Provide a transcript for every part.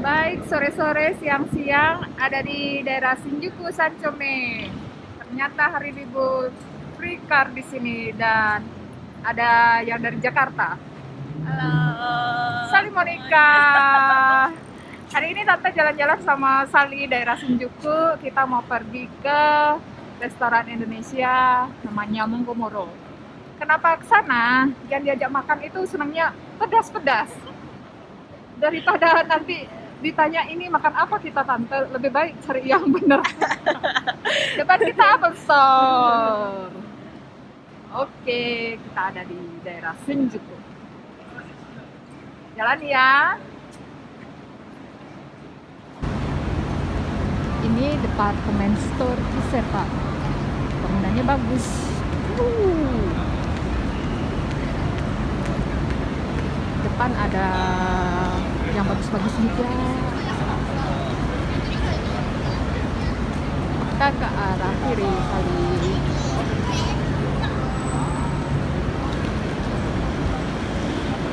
Baik, sore-sore, siang-siang ada di daerah Shinjuku, Sanchome. Ternyata hari libur free car di sini dan ada yang dari Jakarta. Halo. Sali Monica. Hari ini Tante jalan-jalan sama Sali daerah Shinjuku. Kita mau pergi ke restoran Indonesia namanya Monggomoro. Kenapa ke sana? Yang diajak makan itu senangnya pedas-pedas. Daripada nanti ditanya ini makan apa kita tante, lebih baik cari yang benar. Depan kita Apple Store. Oke, kita ada di daerah Shinjuku. Jalan ya. Ini departemen store Isepa. Bangunannya bagus. Depan ada yang bagus-bagus juga. Kita ke arah kiri kali.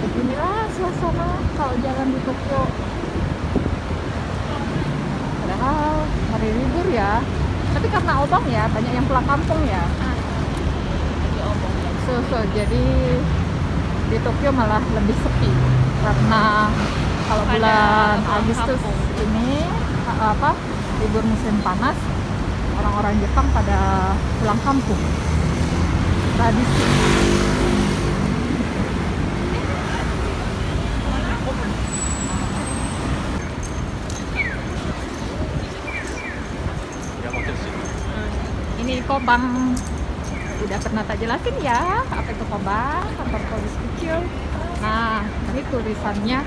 Beginilah suasana kalau jalan di Tokyo. Padahal hari libur ya. Tapi karena obang ya, banyak yang pulang kampung ya. Jadi di Tokyo malah lebih sepi karena kalau bulan Agustus ini libur musim panas, orang-orang Jepang pada pulang kampung. Tradisi. Ini Kobang. Udah pernah tak jelasin ya apa itu Kobang, kantor polisi kecil. Nah, ini tulisannya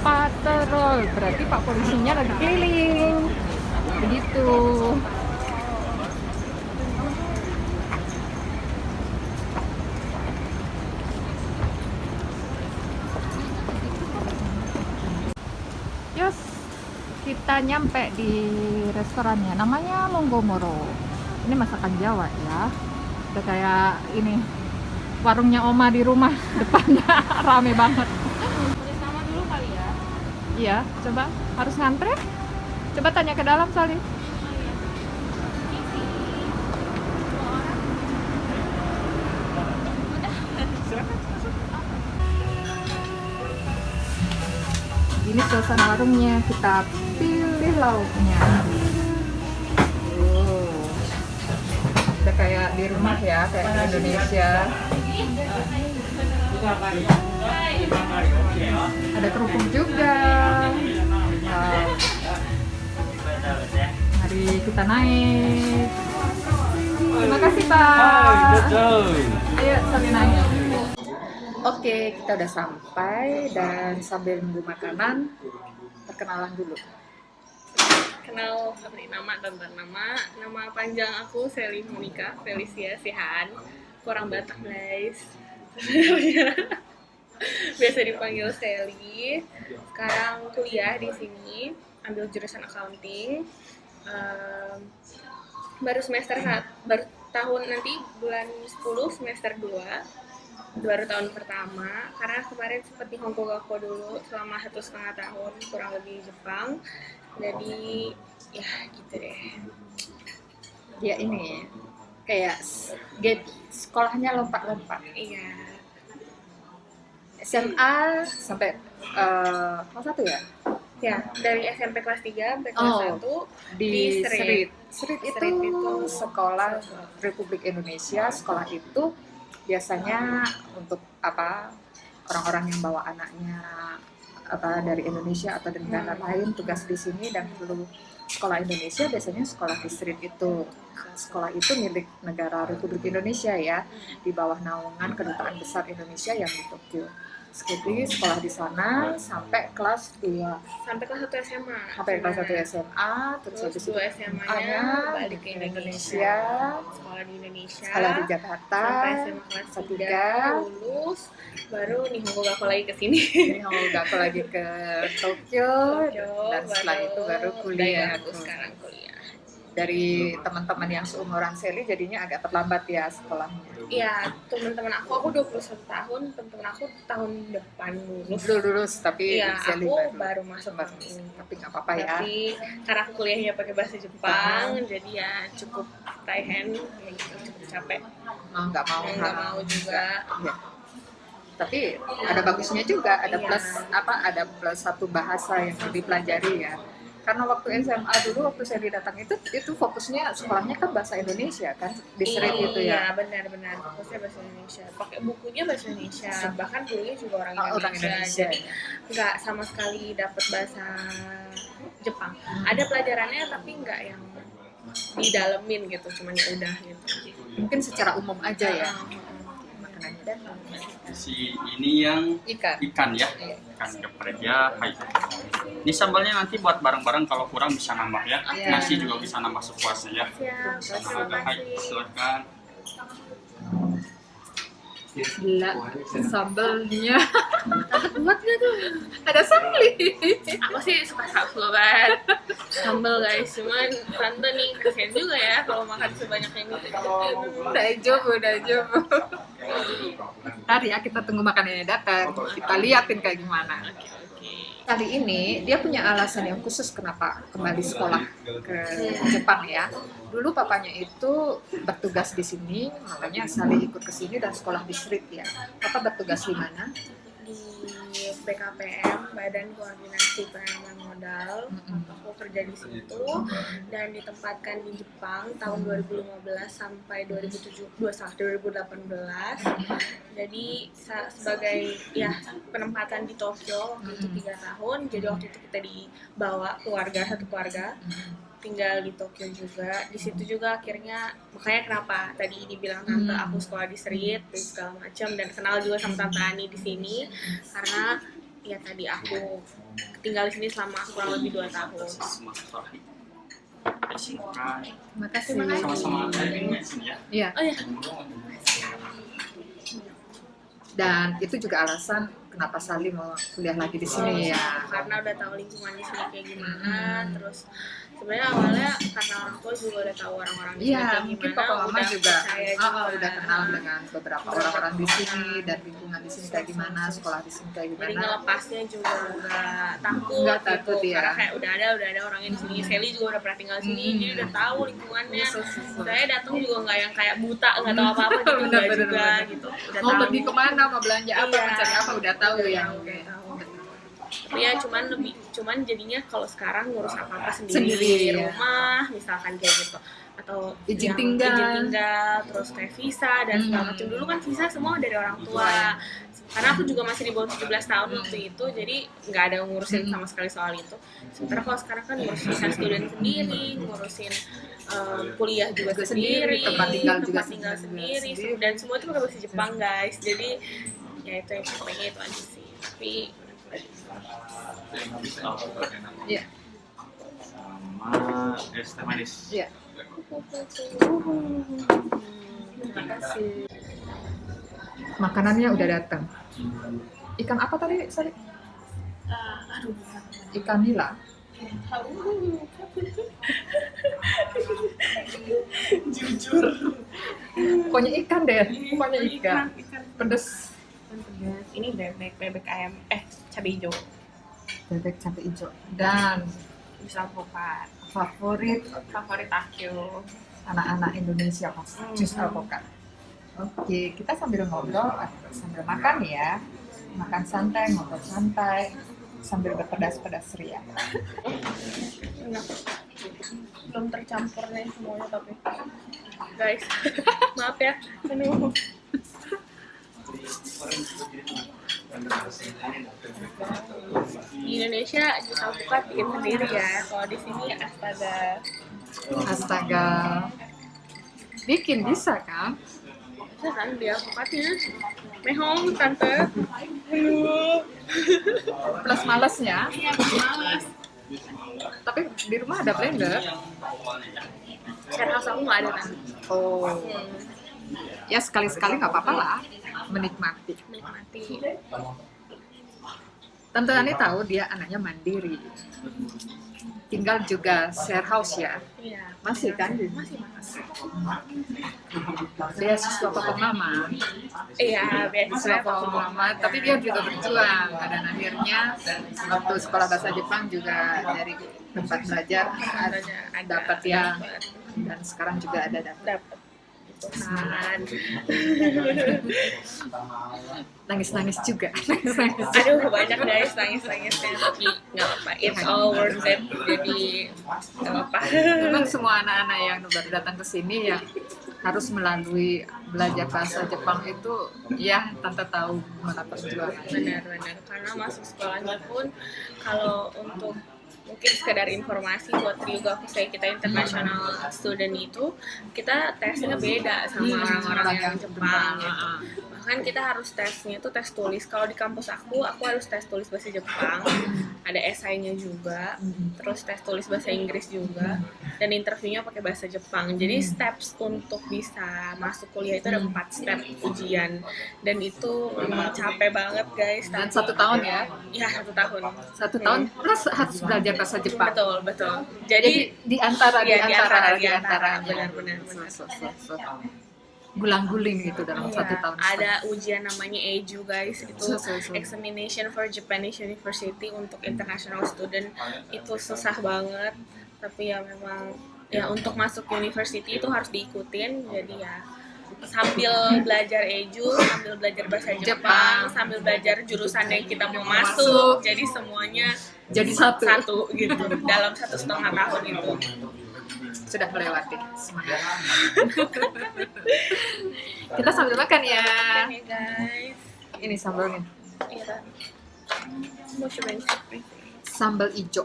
patrol, berarti pak polisinya lagi keliling. Begitu. Yes, kita nyampe di restorannya, namanya Monggomoro. Ini masakan Jawa ya. Udah kayak ini warungnya Oma di rumah depannya rame banget. Tulis nama dulu kali ya. Iya, coba harus ngantre. Coba tanya ke dalam Sali. Ini suasana warungnya, kita pilih lauknya. Udah kayak di rumah ya, kayak di Indonesia. Ada kerupuk juga. Mari kita naik. Terima kasih Pak. Ayo Sali naik. Oke, kita udah sampai dan sambil nunggu makanan, perkenalan dulu. Kenal seperti nama dan nama panjang aku Sally Monica Felicia Sihan, orang Batak guys. Biasa dipanggil Sally. Sekarang kuliah di sini, ambil jurusan accounting. Baru semester 1, baru tahun nanti bulan 10 semester 2. Baru tahun pertama, karena kemarin sempat di Hongkong dulu selama 1,5 tahun kurang lebih di Jepang. Jadi ya gitu deh. Ya ini kayak gate sekolahnya lompat-lompat. Iya. SMA sampai kelas 1 ya? Ya, dari SMP kelas 3 sampai kelas 1 di Street. Street itu sekolah Republik Indonesia. Sekolah itu biasanya untuk orang-orang yang bawa anaknya dari Indonesia atau dari negara lain tugas di sini dan perlu sekolah Indonesia, biasanya sekolah di Street itu. Sekolah itu milik negara Republik Indonesia ya, di bawah naungan Kedutaan Besar Indonesia yang di Tokyo. Jadi sekolah di sana sampai kelas 2. Sampai kelas 1 SMA. Sampai kelas 1 SMA, terus habis itu SMA-nya balik ke Indonesia. Sekolah di Indonesia. Sekolah di Jakarta. Sampai SMA kelas 3 lulus, baru Nihongo Gakko lagi ke sini. Nihongo Gakko lagi ke Tokyo dan setelah itu baru kuliah. Aku sekarang kuliah. dari teman-teman yang seumuran Sally jadinya agak terlambat ya sekolahnya. Iya, teman-teman aku 21 tahun, teman-teman aku tahun depan lulus. Lulus tapi Iya, Sally aku baru masuk baru tahun ini. tapi nggak apa-apa ya. Tapi karena aku kuliahnya pakai bahasa Jepang, jadi ya cukup taehen, ya gitu, cukup capek. Nggak mau Nggak mau juga. Ya. Tapi ada bagusnya juga, ada Iya. ada plus satu bahasa yang dipelajari ya. Karena waktu SMA dulu waktu saya datang itu fokusnya sekolahnya kan bahasa Indonesia kan di Sri itu Iya, ya. benar-benar. Fokusnya bahasa Indonesia. Pakai bukunya bahasa Indonesia. Bahkan gurunya juga orang Orang Indonesia. Jadi nggak sama sekali dapat bahasa Jepang. Ada pelajarannya tapi nggak yang didalemin gitu, cuman ya udah gitu. Mungkin secara umum aja ya. Makanannya datang. Si ini yang ikan ya, ikan geprek ya. Hai. Ini sambalnya nanti buat bareng-bareng, kalau kurang bisa nambah ya. Iya. Nasi juga bisa nambah sepuasnya ya. Siap, terima Hai, kasih. silakan. Gila, sambalnya Buat nggak tuh? ada sambal. Aku sih suka sambal banget. Sambal guys, cuman tante nih kasihan juga ya kalau makan sebanyak ini. Dajobo. Tadi ya kita tunggu makanannya datang, kita liatin kayak gimana. Kali ini dia punya alasan yang khusus kenapa kembali sekolah ke Jepang ya. Dulu papanya itu bertugas di sini, makanya Sally ikut ke sini dan sekolah di Sri ya. Papa bertugas di mana? Di BKPM, Badan Koordinasi Penanaman Modal. Aku kerja di situ dan ditempatkan di Jepang tahun 2015 sampai 2018. Jadi sebagai ya penempatan di Tokyo waktu itu 3 tahun. Jadi waktu itu kita dibawa satu keluarga tinggal di Tokyo juga. Di situ juga akhirnya makanya kenapa tadi dibilang tante aku sekolah di Street dan segala macam, dan kenal juga sama tante Ani di sini karena ya tadi aku tinggal di sini selama kurang lebih 2 tahun. Terima kasih. Sama-sama ini di sini ya. Iya. Oh ya, Dan itu juga alasan kenapa Sally mau kuliah lagi di sini ya. karena udah tahu lingkungan di sini kayak gimana. Terus sebenarnya awalnya karena orang tua juga udah tahu orang-orang di sini Iya, kayak mungkin gimana, papa mama udah juga percaya juga. udah kenal dengan beberapa orang-orang di sini dan lingkungan di sini kayak gimana, sekolah di sini kayak Jadi gimana. ngelepasnya juga nggak takut, Nggak takut, gitu. ya. Karena kayak udah ada orangnya di sini. Sally juga udah pernah tinggal di sini, jadi udah tahu lingkungannya. Saya datang juga nggak yang kayak buta nggak tahu apa-apa gitu, nggak Bener, juga bener. gitu. Udah Mau tahu. pergi kemana, mau belanja apa, Iya. mencari apa udah tahu ya. Udah tahu. Tapi ya cuman jadinya kalau sekarang ngurus apa-apa sendiri, Sendiri, di ya. rumah misalkan kayak gitu, atau Izin yang tinggal. terus kayak visa dan segala macam. Dulu kan visa semua dari orang tua, karena aku juga masih di bawah 17 tahun waktu itu, jadi nggak ada ngurusin sama sekali soal itu. Sementara kalau sekarang kan ngurus visa student sendiri, ngurusin kuliah juga sendiri, tempat tinggal juga sendiri, sendiri. dan semua itu pakai bahasa Jepang guys. Jadi ya itu yang capeknya itu aja sih. Tapi Iya. Sama es teh manis. Iya. Terima kasih. Makanannya udah datang. Ikan apa tadi, Sally? aduh, Ikan nila. jujur. Pokoknya ikan deh. Pokoknya ikan. Pedes. Ini bebek ayam, cabai hijau, Bebek cabai hijau. Dan bisa alpukat. favorit Favorit aku. anak-anak Indonesia pas jus alpukat. Oke, kita sambil ngobrol, sambil makan ya. Makan santai, ngobrol santai, sambil berpedas-pedas ria. Enak. Belum tercampur nih semuanya tapi. Guys, maaf ya. Aduh. Di Indonesia jus alpukat bikin sendiri ya. Kalau di sini astaga. Astaga. Bikin bisa kan? Bisa kan dia alpukatnya? Mehong tante. Aduh. Plus malesnya. Males. Tapi di rumah ada blender. Share house aku nggak ada kan? Oh. Ya sekali-sekali nggak apa-apa lah. Menikmati. Menikmati. Tante Ani tahu dia anaknya mandiri. Tinggal juga share house ya. Iya. Masih kan? Masih. Dia siswa papa mama. Iya, biasa Siswa papa mama, tapi dia juga berjuang. Dan akhirnya waktu sekolah bahasa Jepang juga dari tempat belajar dapat ya. Dan sekarang juga ada dapat. Tuhan. Nangis-nangis juga. Nangis-nangis. Aduh, banyak guys nangis-nangisnya, tapi nggak apa-apa, it's all worth it, jadi nggak apa-apa. Memang semua anak-anak yang baru datang ke sini yang harus melalui belajar bahasa Jepang itu, ya tante tahu gimana perjuangan. Benar-benar, karena masuk sekolahnya pun kalau untuk mungkin sekedar informasi buat Ryuga Kusei kita international student itu, kita tesnya beda sama orang-orang yang Jepang gitu. Bahkan kita harus tesnya itu tes tulis. Kalau di kampus aku harus tes tulis bahasa Jepang, ada esainya juga, terus tes tulis bahasa Inggris juga, dan interviewnya pakai bahasa Jepang. Jadi steps untuk bisa masuk kuliah itu ada 4 step ujian, dan itu memang capek banget guys. Dan 1 tahun ya? Iya, 1 tahun. 1 tahun plus harus belajar bahasa Jepang. Betul. Jadi di antara benar. Gulang-guling gitu dalam 1 tahun. Ada ujian namanya EJU guys, itu Examination for Japanese University untuk international student. Itu susah banget, tapi ya memang ya untuk masuk university itu harus diikutin. Jadi ya sambil belajar EJU, sambil belajar bahasa Jepang, sambil belajar jurusan yang kita mau masuk, jadi semuanya jadi satu gitu dalam 1,5 tahun itu. Sudah melewati semangat. Kita sambil makan ya. Oke guys, Ini sambalnya. iya. Mau cobain sih. Sambal hijau,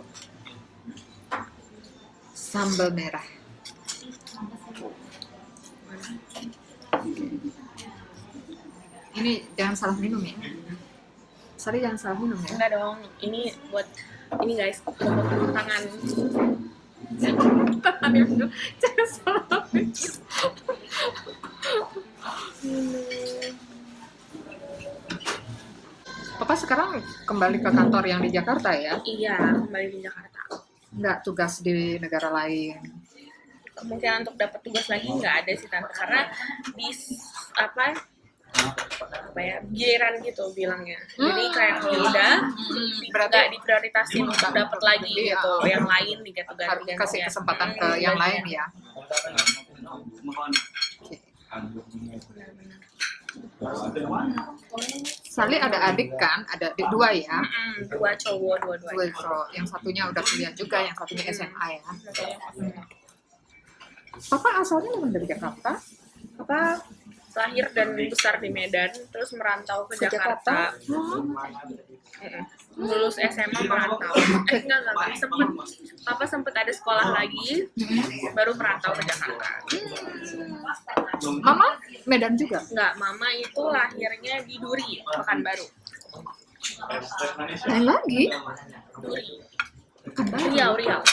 sambal merah. Ini jangan salah minum ya. Sorry, jangan salah minum ya. Enggak dong, ini buat ini guys, buat tangan. Jangan salah minum. Papa sekarang kembali ke kantor yang di Jakarta ya? Iya, kembali di Jakarta. Nggak tugas di negara lain? Kemungkinan untuk dapat tugas lagi nggak ada sih tante, karena di apa ya, giliran gitu bilangnya. Jadi kayak kalau udah nggak diprioritasin untuk dapat lagi gitu, yang lain diganti-ganti. Harus kasih kesempatan ke yang lain ya. Sali ada adik kan? Ada adik 2 ya? 2 cowok, 2 Dua cowok. Yang satunya udah kuliah juga, yang satunya SMA ya. Papa asalnya memang dari Jakarta? Apa lahir dan besar di Medan, terus merantau ke Jakarta. Lulus SMA merantau. Enggak. Sempet ada sekolah lagi, baru merantau ke Jakarta. Mama Medan juga? Enggak, mama itu lahirnya di Duri, Pekanbaru. Lain lagi? Duri. Pekanbaru? Riau.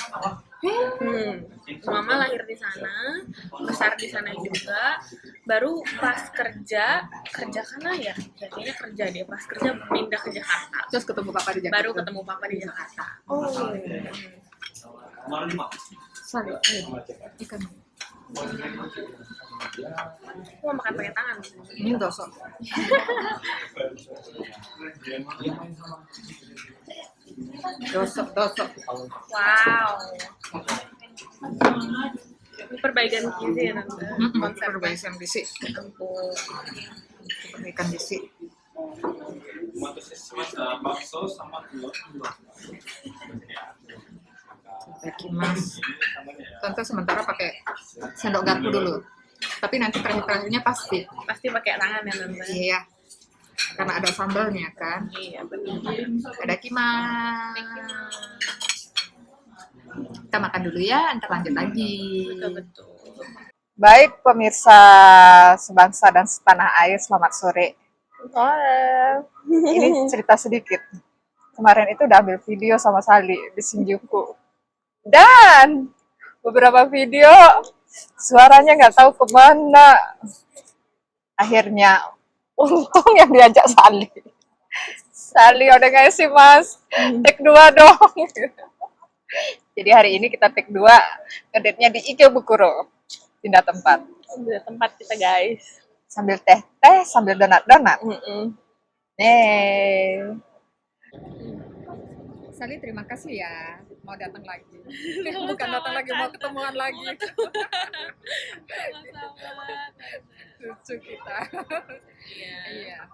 Mama lahir di sana, besar di sana juga. Baru pas kerja karena ya kayaknya kerja deh. Pas kerja pindah ke Jakarta. Terus ketemu papa di Jakarta? Baru ketemu papa di Jakarta. Sali, ikan. Mau makan pakai tangan. Ini gosok. Dosok. Wow. Ini perbaikan gizi ya tante. Perbaikan gizi. Ampun. Perbaikan gizi. Mas. Tante sementara pakai sendok garpu dulu. Tapi nanti terakhir-terakhirnya pasti pakai tangan ya tante. Iya. Karena ada sambalnya kan. Iya benar. Ada kimas. Kita makan dulu ya, ntar lanjut lagi. Betul. Baik pemirsa sebangsa dan setanah air, selamat sore. Ini cerita sedikit. Kemarin itu udah ambil video sama Sali di Shinjuku. Dan beberapa video suaranya nggak tahu kemana. Akhirnya untung yang diajak Sali. Sali udah nggak sih mas? Take 2 dong. Jadi hari ini kita take 2 ngedate-nya di Ikebukuro. Pindah tempat. Udah tempat kita guys. Sambil teh-teh, sambil donat-donat. Nih. Sali terima kasih ya mau datang lagi. Bukan datang lagi, mau ketemuan lagi. Lucu kita. Iya.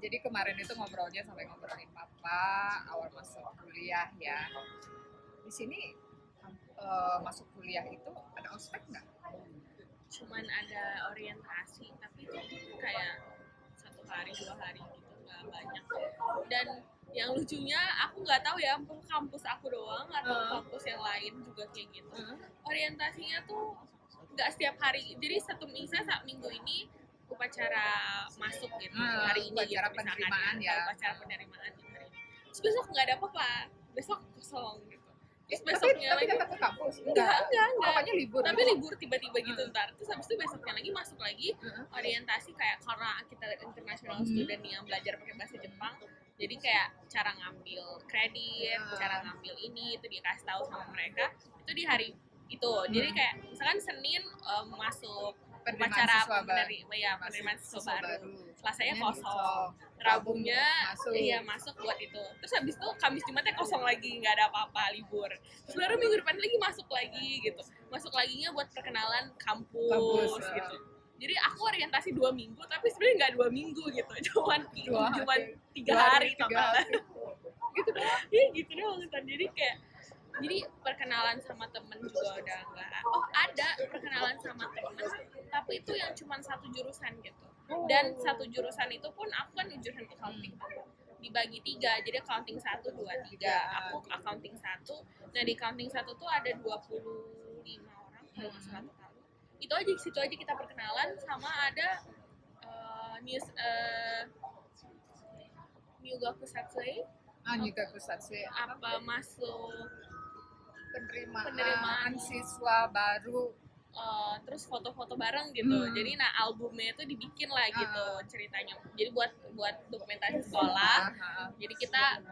Jadi kemarin itu ngobrolnya sampai ngobrolin papa awal masuk kuliah ya. Di sini masuk kuliah itu ada ospek nggak? Cuman ada orientasi, tapi itu kayak 1 hari 2 hari gitu, nggak banyak. Dan yang lucunya aku nggak tahu ya kampus aku doang atau kampus yang lain juga kayak gitu. Orientasinya tuh nggak setiap hari, jadi satu minggu ini upacara masuk gitu, hari ini upacara gitu, penerimaan ya. Upacara penerimaan gitu hari ini. Terus besok nggak ada apa-apa, besok kosong gitu. Terus Tapi besoknya lagi datang ke kampus? enggak. Makanya libur. Tapi libur tiba-tiba gitu ntar. Terus habis itu besoknya lagi masuk lagi orientasi kayak karena kita international student yang belajar pakai bahasa Jepang. Jadi kayak cara ngambil kredit, cara ngambil ini itu dikasih tahu sama mereka. Itu di hari itu. Jadi kayak misalkan Senin masuk upacara penerimaan siswa baru. Selasanya kosong. Rabunya masuk buat itu. Terus habis itu Kamis Jumatnya kosong lagi, nggak ada apa-apa, libur. Terus baru minggu depan lagi masuk lagi gitu. Masuk laginya buat perkenalan kampus gitu. Jadi aku orientasi 2 minggu, tapi sebenarnya nggak 2 minggu gitu. Cuman 3 hari total. Gitu doang. Iya gitu doang. Jadi perkenalan sama temen juga udah enggak. Oh ada perkenalan sama temen, tapi itu yang cuma 1 jurusan gitu. Dan 1 jurusan itu pun aku kan jurusan accounting. Dibagi 3, jadi accounting 1, 2, 3. Aku accounting 1. Nah di accounting 1 tuh ada 25 orang kalau nggak salah total. Itu aja, situ aja kita perkenalan sama ada Nyugaku Satsui. Nyugaku Satsui. Apa masuk penerimaan siswa baru, terus foto-foto bareng gitu. Jadi albumnya itu dibikin lah gitu ceritanya. Jadi buat dokumentasi sekolah. Jadi kita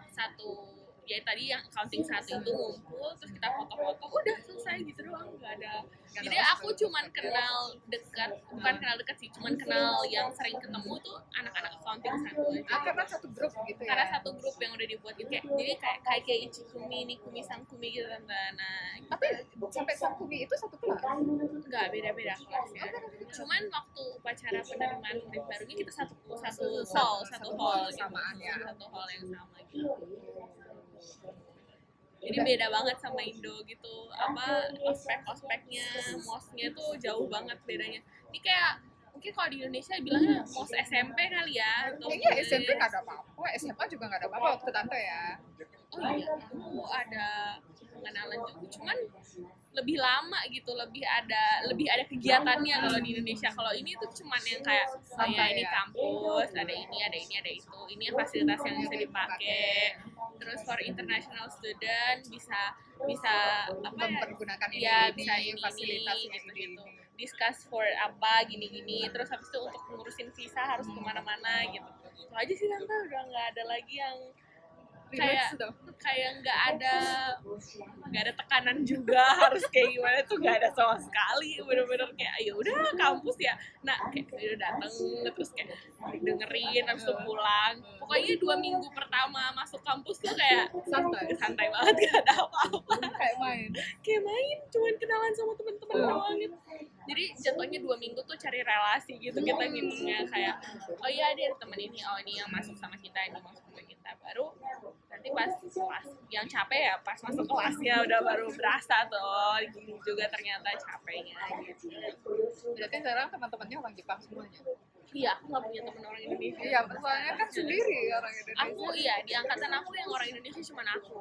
ya tadi yang accounting 1 itu ngumpul, terus kita foto-foto, udah selesai gitu doang, nggak ada. Jadi aku cuman bukan kenal dekat sih, cuman kenal yang sering ketemu tuh anak-anak accounting 1 aja. Karena satu grup gitu ya? Karena satu grup yang udah dibuat gitu, jadi kayak Ichikumi, Nikumi, Sankumi gitu tante. Nah, tapi sampai Sankumi itu satu kelas? Enggak, beda-beda kelasnya. Cuman waktu upacara penerimaan murid barunya kita satu hall samaan ya. Satu hall yang sama gitu. Jadi beda banget sama Indo gitu, ospeknya, mosnya tuh jauh banget bedanya. Ini kayak mungkin kalau di Indonesia bilangnya mos SMP kali ya. Kayaknya SMP nggak ada apa-apa, SMA juga nggak ada apa-apa waktu tante ya. Oh iya, aku ada pengenalan juga, cuman lebih lama gitu, lebih ada kegiatannya kalau di Indonesia. Kalau ini tuh cuman yang kayak ini kampus, ada ini ini fasilitas yang bisa dipakai. Terus for international student bisa mempergunakan bisa fasilitas gitu. Discuss for apa gini-gini. Terus habis itu untuk ngurusin visa harus kemana-mana gitu. Itu aja sih tante, udah nggak ada lagi yang kayak nggak ada tekanan juga harus kayak gimana tuh, nggak ada sama sekali. Bener-bener kayak ya udah kampus ya, nah kayak udah dateng terus kayak dengerin habis itu pulang. Pokoknya 2 minggu pertama masuk kampus tuh kayak santai banget, gak ada apa-apa, kayak main cuman kenalan sama temen-temen doang gitu. Jadi jatuhnya 2 minggu tuh cari relasi gitu kita ngitungnya, kayak oh iya ada temen ini, oh ini yang masuk sama kita, ini masuk sama kita. Baru nanti pas yang capek ya pas masuk kelasnya udah baru berasa tuh, oh gini juga ternyata capeknya gitu. Berarti sekarang teman-temannya orang Jepang semuanya? Iya, aku nggak punya temen orang Indonesia. Iya, soalnya kan sendiri orang Indonesia. Aku di angkatan aku yang orang Indonesia cuma aku.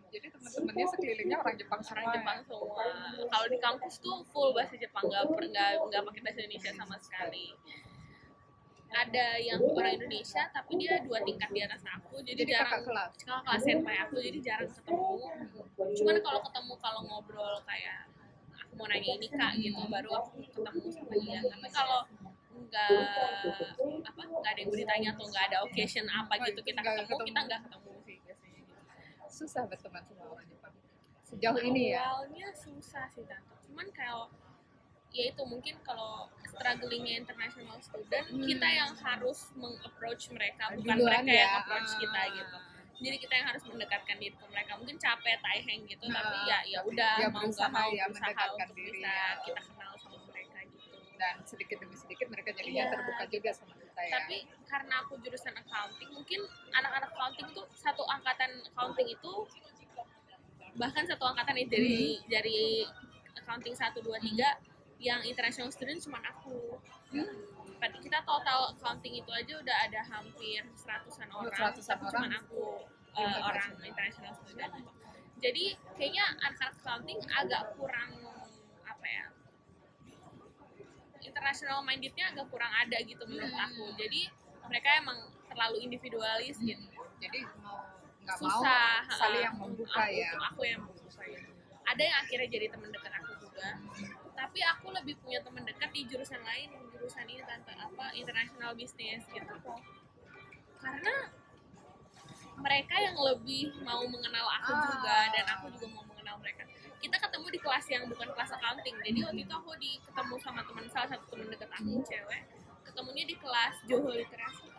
Jadi teman-temannya sekelilingnya orang Jepang semua. Orang Jepang semua. Kalau di kampus tuh full bahasa Jepang, nggak pakai bahasa Indonesia sama sekali. Ada yang orang Indonesia tapi dia 2 tingkat di atas aku, jadi jarang kakak kelas senpai aku, jadi jarang ketemu. Cuman kalau ngobrol kayak aku mau nanya ini kak gitu, baru aku ketemu sama dia. Tapi kalau nggak ada yang ditanya atau nggak ada occasion apa gitu kita nggak ketemu sih biasanya gitu. Susah berteman sama orang Jepang sejauh ini ya? Awalnya susah sih tante, cuman kalau ya itu mungkin kalau strugglingnya international student kita yang harus meng-approach mereka bukan Duluan mereka yang ya. approach kita gitu. Jadi kita yang harus mendekatkan diri ke mereka. Mungkin capek taiheng gitu tapi ya udah ya mau nggak berusaha mau ya berusaha mendekatkan untuk diri bisa ya. kita kenal sama mereka gitu. Dan sedikit demi sedikit mereka jadinya Iya. terbuka juga sama kita ya. Tapi karena aku jurusan accounting, mungkin anak-anak accounting itu satu angkatan accounting itu bahkan satu angkatan dari accounting 1, 2, 3 yang international student cuma aku. Kita total accounting itu aja udah ada hampir 100-an orang, tapi cuma aku orang international student. Jadi kayaknya anak-anak accounting agak kurang apa ya, international mindednya agak kurang ada gitu menurut aku. Jadi mereka emang terlalu individualis gitu. Jadi nggak mau Susah saling yang membuka ya. Aku yang membuka ya. Ada yang akhirnya jadi teman dekat aku juga, tapi aku lebih punya teman dekat di jurusan lain, jurusan ini tante international business gitu. Karena mereka yang lebih mau mengenal aku juga dan aku juga mau mengenal mereka. Kita ketemu di kelas yang bukan kelas accounting. Jadi waktu itu aku ketemu sama salah satu teman dekat aku cewek, ketemunya di kelas Johor Literasi.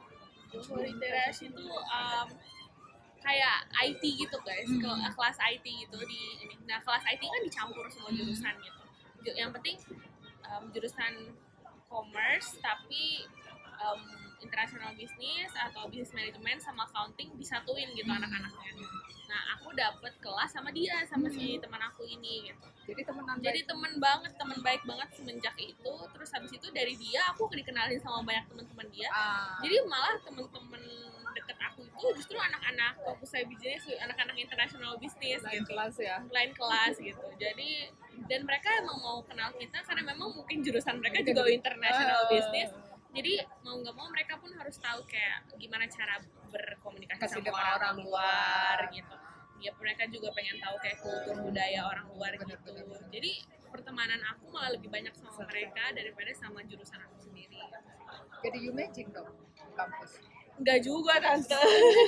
Johor Literasi itu kayak IT gitu guys, kelas IT gitu di ini. Nah kelas IT kan dicampur semua jurusan gitu. Yang penting jurusan commerce tapi international business atau business management sama accounting disatuin gitu anak-anaknya. Nah aku dapet kelas sama dia sama si teman aku ini gitu. Jadi teman baik banget semenjak itu. Terus habis itu dari dia aku dikenalin sama banyak teman-teman dia. Jadi malah teman-teman deket aku itu justru anak-anak Kokusai Business, anak-anak international business Lain gitu. kelas ya. Lain kelas gitu. Jadi dan mereka emang mau kenal kita karena memang mungkin jurusan mereka juga international business. Jadi mau nggak mau mereka pun harus tahu kayak gimana cara berkomunikasi sama orang luar gitu. Ya mereka juga pengen tahu kayak kultur budaya orang luar gitu. Jadi pertemanan aku malah lebih banyak sama mereka daripada sama jurusan aku sendiri. Jadi Yumeji dong kampus. Enggak juga tante.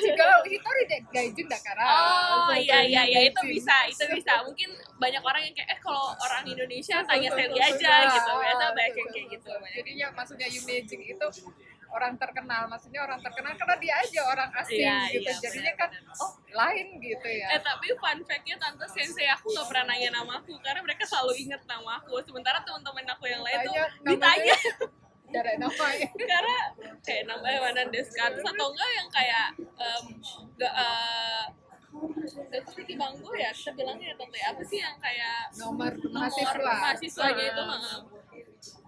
Jika hitori deh gaijin da kara. Oh iya itu bisa. Mungkin banyak orang yang kayak kalau orang Indonesia tanya Sally aja gitu. Biasa banyak yang kayak gitu. Jadinya maksudnya Yumeji itu orang terkenal, maksudnya orang terkenal karena dia aja orang asing gitu. Jadinya kan lain gitu ya. Tapi fun fact-nya tante sensei aku nggak pernah nanya nama aku karena mereka selalu inget nama aku. Sementara teman-teman aku yang lain tuh ditanya. Cara namanya Karena kayak namanya mana Deska atau enggak yang kayak gak sih bangku ya kita bilangnya tante apa sih yang kayak nomor mahasiswanya itu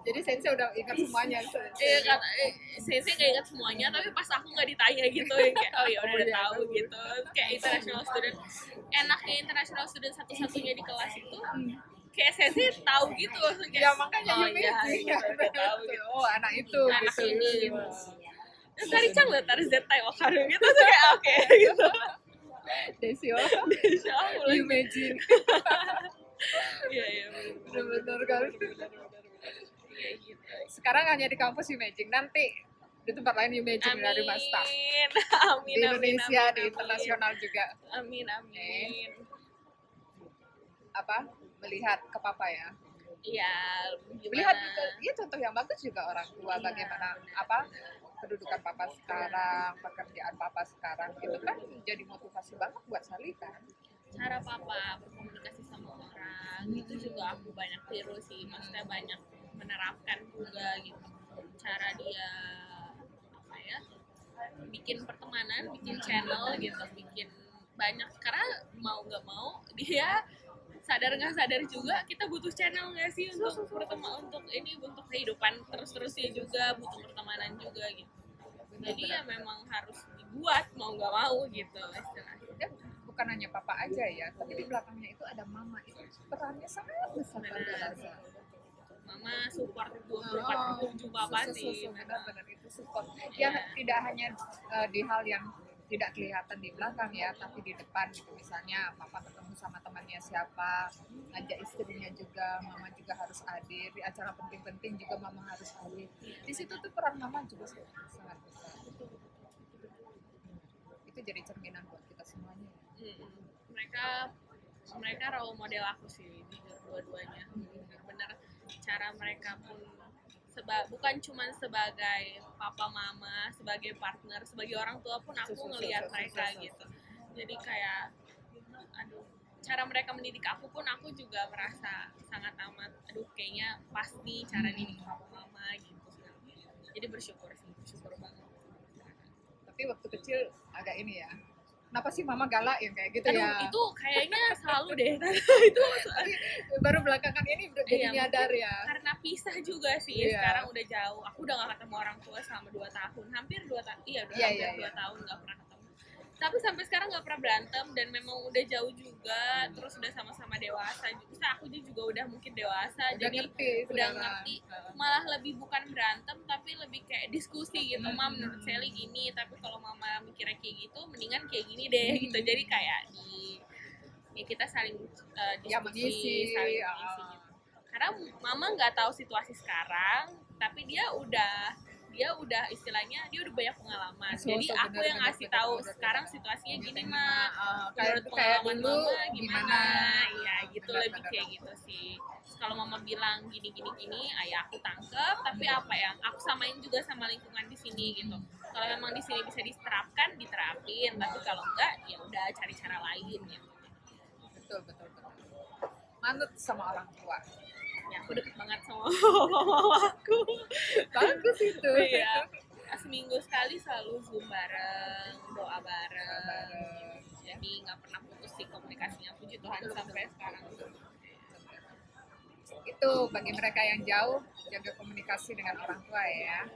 jadi sensei udah ingat semuanya. Sensei nggak ingat semuanya tapi pas aku nggak ditanya gitu yang kayak udah tahu gitu. Kayak international student, enaknya international student satu-satunya di kelas itu kayak sensei tahu gitu kayak, ya makanya gitu, udah tahu gitu. Anak itu anak gitu. ini gitu. Terus dari Cang lah tarik Zetai Wakaru gitu tuh kayak oke gitu. Desio Yumeji. Iya benar kan. Iya gitu. Sekarang hanya di kampus Yumeji, nanti di tempat lain Yumeji dari Masta. Amin. Di Indonesia, di internasional juga. Amin. Apa? Melihat ke papa ya. Iya, Melihat ya contoh yang bagus juga orang tua bagaimana kedudukan papa sekarang, pekerjaan papa sekarang itu kan menjadi motivasi banget buat Sally kan. Cara papa berkomunikasi sama orang itu juga aku banyak tiru sih, maksudnya banyak menerapkan juga gitu. Cara dia bikin pertemanan, bikin channel gitu, bikin banyak karena mau nggak mau dia sadar nggak sadar juga kita butuh channel nggak sih untuk untuk kehidupan terus-terusnya juga butuh pertemanan juga gitu. Jadi ya memang harus dibuat mau nggak mau gitu istilahnya. Dan bukan hanya papa aja ya, tapi di belakangnya itu ada mama, itu perannya sangat besar. Mama support 24/7 papa sih. Benar-benar itu support. Ya tidak hanya di hal yang tidak kelihatan di belakang ya, tapi di depan gitu. Misalnya papa ketemu sama temannya siapa, ngajak istrinya juga, mama juga harus hadir di acara penting-penting juga, mama harus hadir. Di situ tuh peran mama juga sangat besar. Itu jadi cerminan buat kita semuanya. Mereka role model aku sih, dua-duanya. Benar-benar cara mereka pun bukan cuma sebagai papa mama, sebagai partner, sebagai orang tua pun aku ngelihat mereka gitu. Jadi kayak aduh, cara mereka mendidik aku pun aku juga merasa sangat amat kayaknya pas nih cara didik papa mama gitu. Jadi bersyukur banget. Tapi waktu kecil agak ini ya, kenapa sih mama galak yang kayak gitu? Aduh, ya? Itu kayaknya selalu deh. Itu baru belakangan ini udah jadi nyadar ya. Karena pisah juga sih. Sekarang udah jauh. Aku udah gak ketemu orang tua selama 2 tahun. Hampir 2 tahun. Iya, hampir 2 tahun gak pernah ketemu. Tapi sampai sekarang gak pernah berantem dan memang udah jauh juga. Terus udah sama-sama dewasa. Terus aku juga udah mungkin dewasa. Udah jadi ngerti, ngerti. Malah lebih bukan berantem tapi lebih kayak diskusi gitu. Mam, menurut Sally gini, tapi kalau mama mikirnya kayak gitu, mendingan kayak gini deh gitu. Jadi kayak kita saling diskusi, saling mengisi gitu. Karena mama nggak tahu situasi sekarang, tapi dia udah istilahnya dia udah banyak pengalaman. Jadi aku yang ngasih tahu sekarang situasinya gini mah, menurut pengalaman mama gimana? Ya gitu, lebih kayak gitu sih. Kalau mama bilang gini, ayah aku tangkep, tapi apa ya? Aku samain juga sama lingkungan di sini gitu. Kalau memang di sini bisa diterapin, tapi kalau enggak ya udah cari cara lain gitu. Betul. Manut sama orang tua. Ya, aku deket banget sama mama aku. Bagus itu. Iya. Seminggu sekali selalu Zoom bareng, doa bareng. Jadi nggak pernah putus sih komunikasinya, puji Tuhan sampai sekarang. Itu bagi mereka yang jauh, jaga komunikasi dengan orang tua ya.